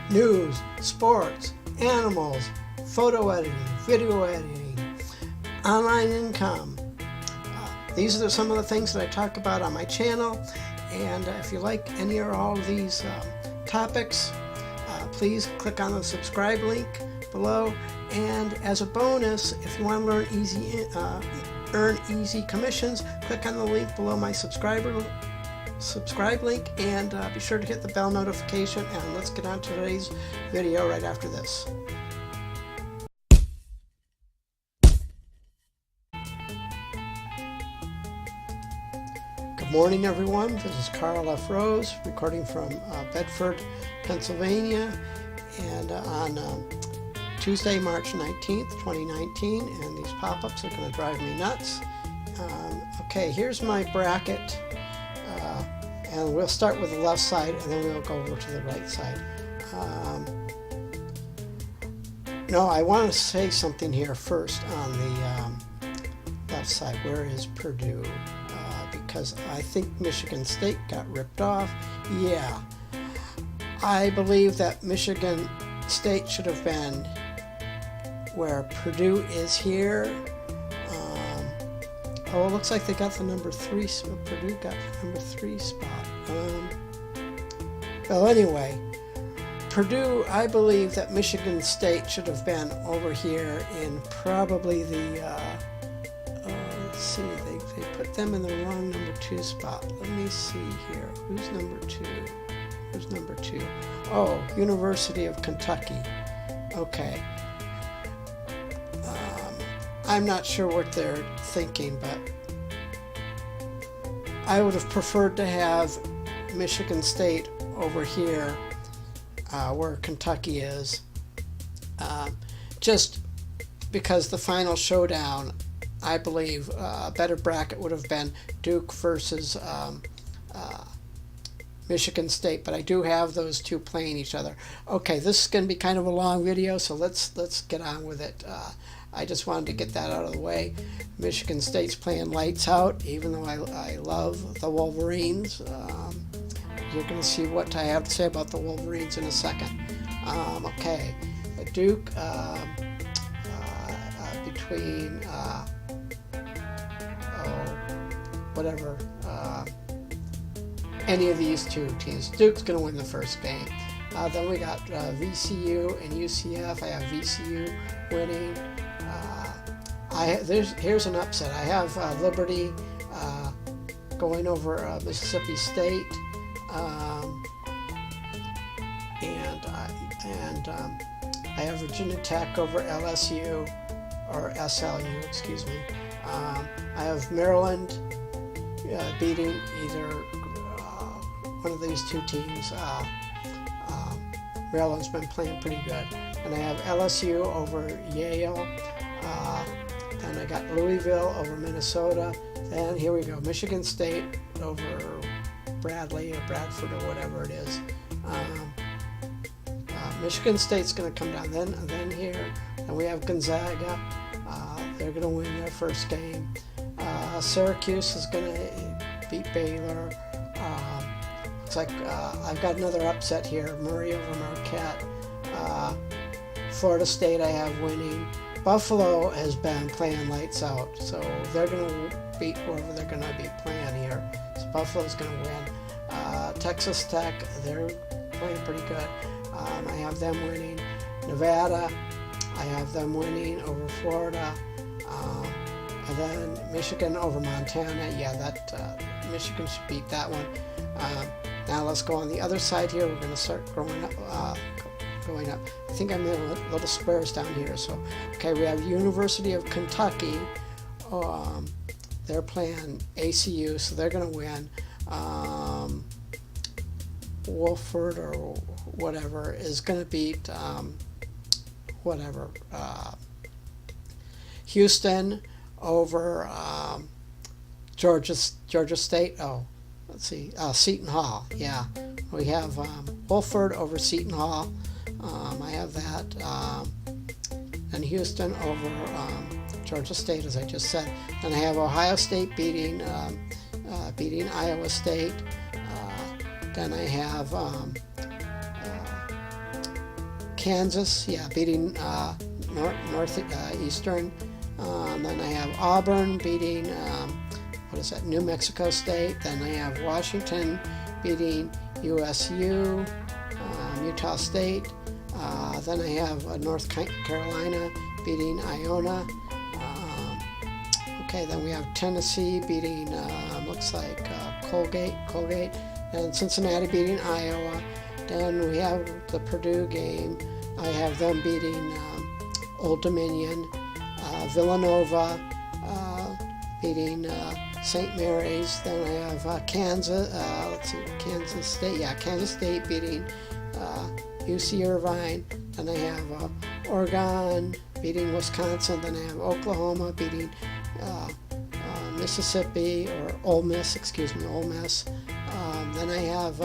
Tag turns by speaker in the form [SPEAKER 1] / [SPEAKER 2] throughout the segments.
[SPEAKER 1] news, sports, animals, photo editing, video editing, online income. These are some of the things that I talk about on my channel, and if you like any or all of these topics, please click on the subscribe link below. And as a bonus, if you want to earn easy commissions, click on the link below my subscribe link, and be sure to hit the bell notification. And let's get on to today's video right after this. Good morning, everyone. This is Karl F. Rose, recording from Bedford, Pennsylvania, and on Tuesday, March 19th, 2019, and these pop-ups are going to drive me nuts. Okay, here's my bracket, and we'll start with the left side, and then we'll go over to the right side. No, I want to say something here first on the left side. Where is Purdue? Because I think Michigan State got ripped off. Yeah, I believe that Michigan State should have been where Purdue is here. Oh, it looks like they got the number 3. Purdue got the number 3 spot. Well, anyway, Purdue, I believe that Michigan State should have been over here in probably the, let's see, they put them in the wrong number 2 spot. Let me see here. Who's number 2? Who's number 2? Oh, University of Kentucky. Okay. I'm not sure what they're thinking, but I would have preferred to have Michigan State over here where Kentucky is, just because the final showdown, I believe a better bracket would have been Duke versus Michigan State, but I do have those two playing each other. Okay, this is going to be kind of a long video, so let's get on with it. I just wanted to get that out of the way. Michigan State's playing lights out, even though I love the Wolverines. You're going to see what I have to say about the Wolverines in a second. Okay, Duke between whatever, any of these two teams. Duke's going to win the first game. Then we got VCU and UCF. I have VCU winning. Here's an upset. I have Liberty going over Mississippi State, and I have Virginia Tech over LSU, or SLU, excuse me. I have Maryland beating either one of these two teams. Maryland's been playing pretty good. And I have LSU over Yale. Then I got Louisville over Minnesota. Then here we go, Michigan State over Bradley or Bradford or whatever it is. Michigan State's going to come down. Then here, and we have Gonzaga. They're going to win their first game. Syracuse is going to beat Baylor. Looks like I've got another upset here. Murray over Marquette. Florida State I have winning. Buffalo has been playing lights out, so they're going to beat whoever they're going to be playing here. So Buffalo's going to win. Texas Tech, they're playing pretty good. I have them winning. Nevada, I have them winning over Florida. And then Michigan over Montana. Yeah, that Michigan should beat that one. Now let's go on the other side here. We're going to start going up. I think I'm in little squares down here. So, okay, we have University of Kentucky. They're playing ACU, so they're going to win. Wolford or whatever is going to beat Houston over Georgia State. Oh, let's see, Seton Hall. Yeah, we have Wolford over Seton Hall. I have that, and Houston over Georgia State, as I just said. Then I have Ohio State beating Iowa State. Then I have Kansas, beating Northeastern. Then I have Auburn beating, New Mexico State. Then I have Washington beating USU, Utah State. Then I have North Carolina beating Iona. Then we have Tennessee beating, looks like Colgate, and Cincinnati beating Iowa. Then we have the Purdue game. I have them beating Old Dominion. Villanova beating St. Mary's. Then I have Kansas State. Kansas State beating UC Irvine. Then I have Oregon beating Wisconsin. Then I have Oklahoma beating Mississippi, or Ole Miss. Then I have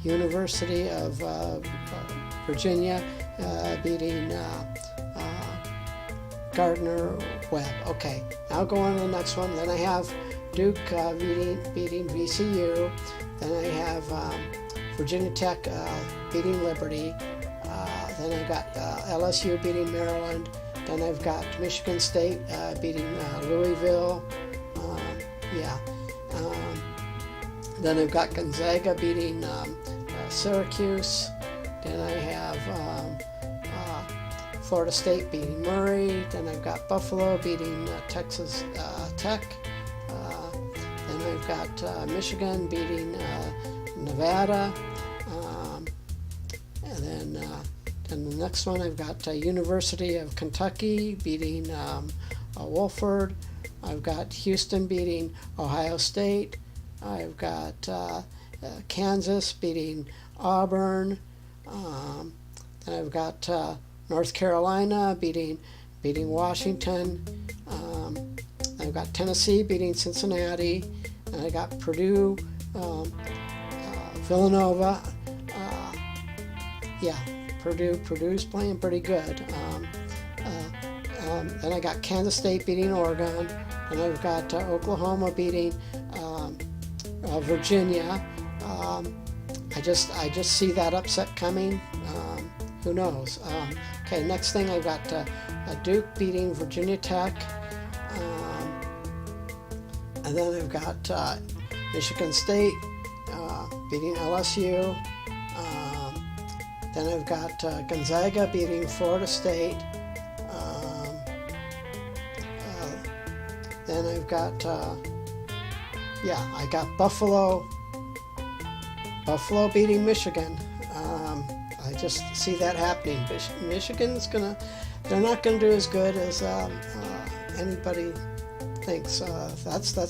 [SPEAKER 1] University of Virginia beating Gardner-Webb. Okay, now go on to the next one. Then I have Duke beating VCU. Then I have Virginia Tech beating Liberty. Then I've got LSU beating Maryland. Then I've got Michigan State beating Louisville. Then I've got Gonzaga beating Syracuse. Then I have Florida State beating Murray. Then I've got Buffalo beating Texas Tech. Then I've got Michigan beating Nevada. And then the next one I've got University of Kentucky beating Wofford. I've got Houston beating Ohio State. I've got Kansas beating Auburn. Then I've got North Carolina beating Washington. I've got Tennessee beating Cincinnati. And I got Purdue, Villanova. Purdue's playing pretty good. Then I got Kansas State beating Oregon. And I've got Oklahoma beating Virginia. I just see that upset coming. Who knows? Okay, next thing I've got Duke beating Virginia Tech. And then I've got Michigan State beating LSU. Then I've got Gonzaga beating Florida State. Then I've got, I got Buffalo beating Michigan. I just see that happening. Michigan's they're not gonna do as good as anybody thinks. This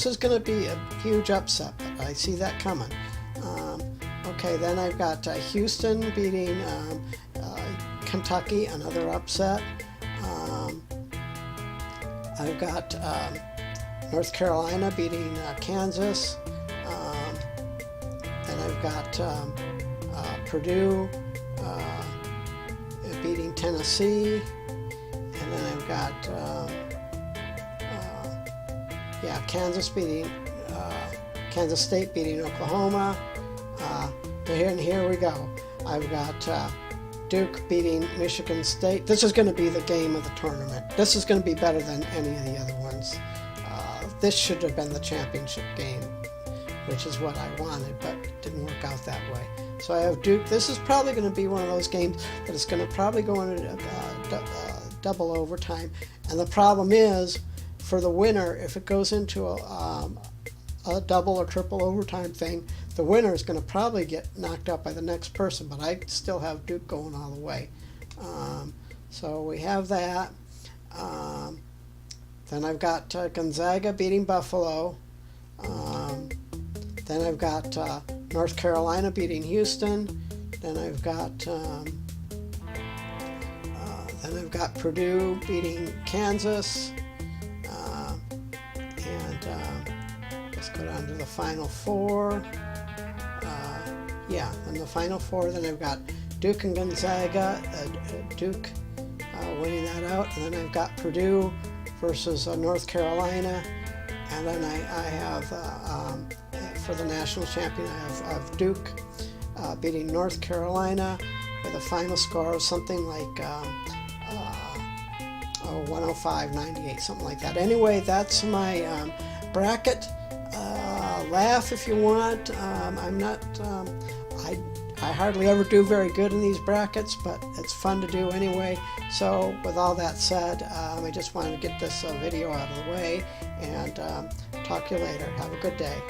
[SPEAKER 1] is gonna be a huge upset, but I see that coming. Okay, then I've got Houston beating Kentucky, another upset. I've got North Carolina beating Kansas. Then I've got Purdue beating Tennessee. And then I've got Kansas State beating Oklahoma. Here we go. I've got Duke beating Michigan State. This is going to be the game of the tournament. This is going to be better than any of the other ones. This should have been the championship game, which is what I wanted, but it didn't work out that way. So I have Duke. This is probably going to be one of those games that is going to probably go into double overtime. And the problem is, for the winner, if it goes into a double or triple overtime thing, the winner is going to probably get knocked out by the next person, but I still have Duke going all the way. So we have that. Then I've got Gonzaga beating Buffalo. Then I've got North Carolina beating Houston. Then I've got Purdue beating Kansas. Let's go down to the Final Four. In the Final Four, then I've got Duke and Gonzaga. Duke winning that out, and then I've got Purdue versus North Carolina, and then I have for the national champion I have Duke. beating North Carolina with a final score of something like 105-98, something like that. Anyway, that's my bracket. Laugh if you want. I'm not. I hardly ever do very good in these brackets, but it's fun to do anyway. So with all that said, I just wanted to get this video out of the way, and talk to you later. Have a good day.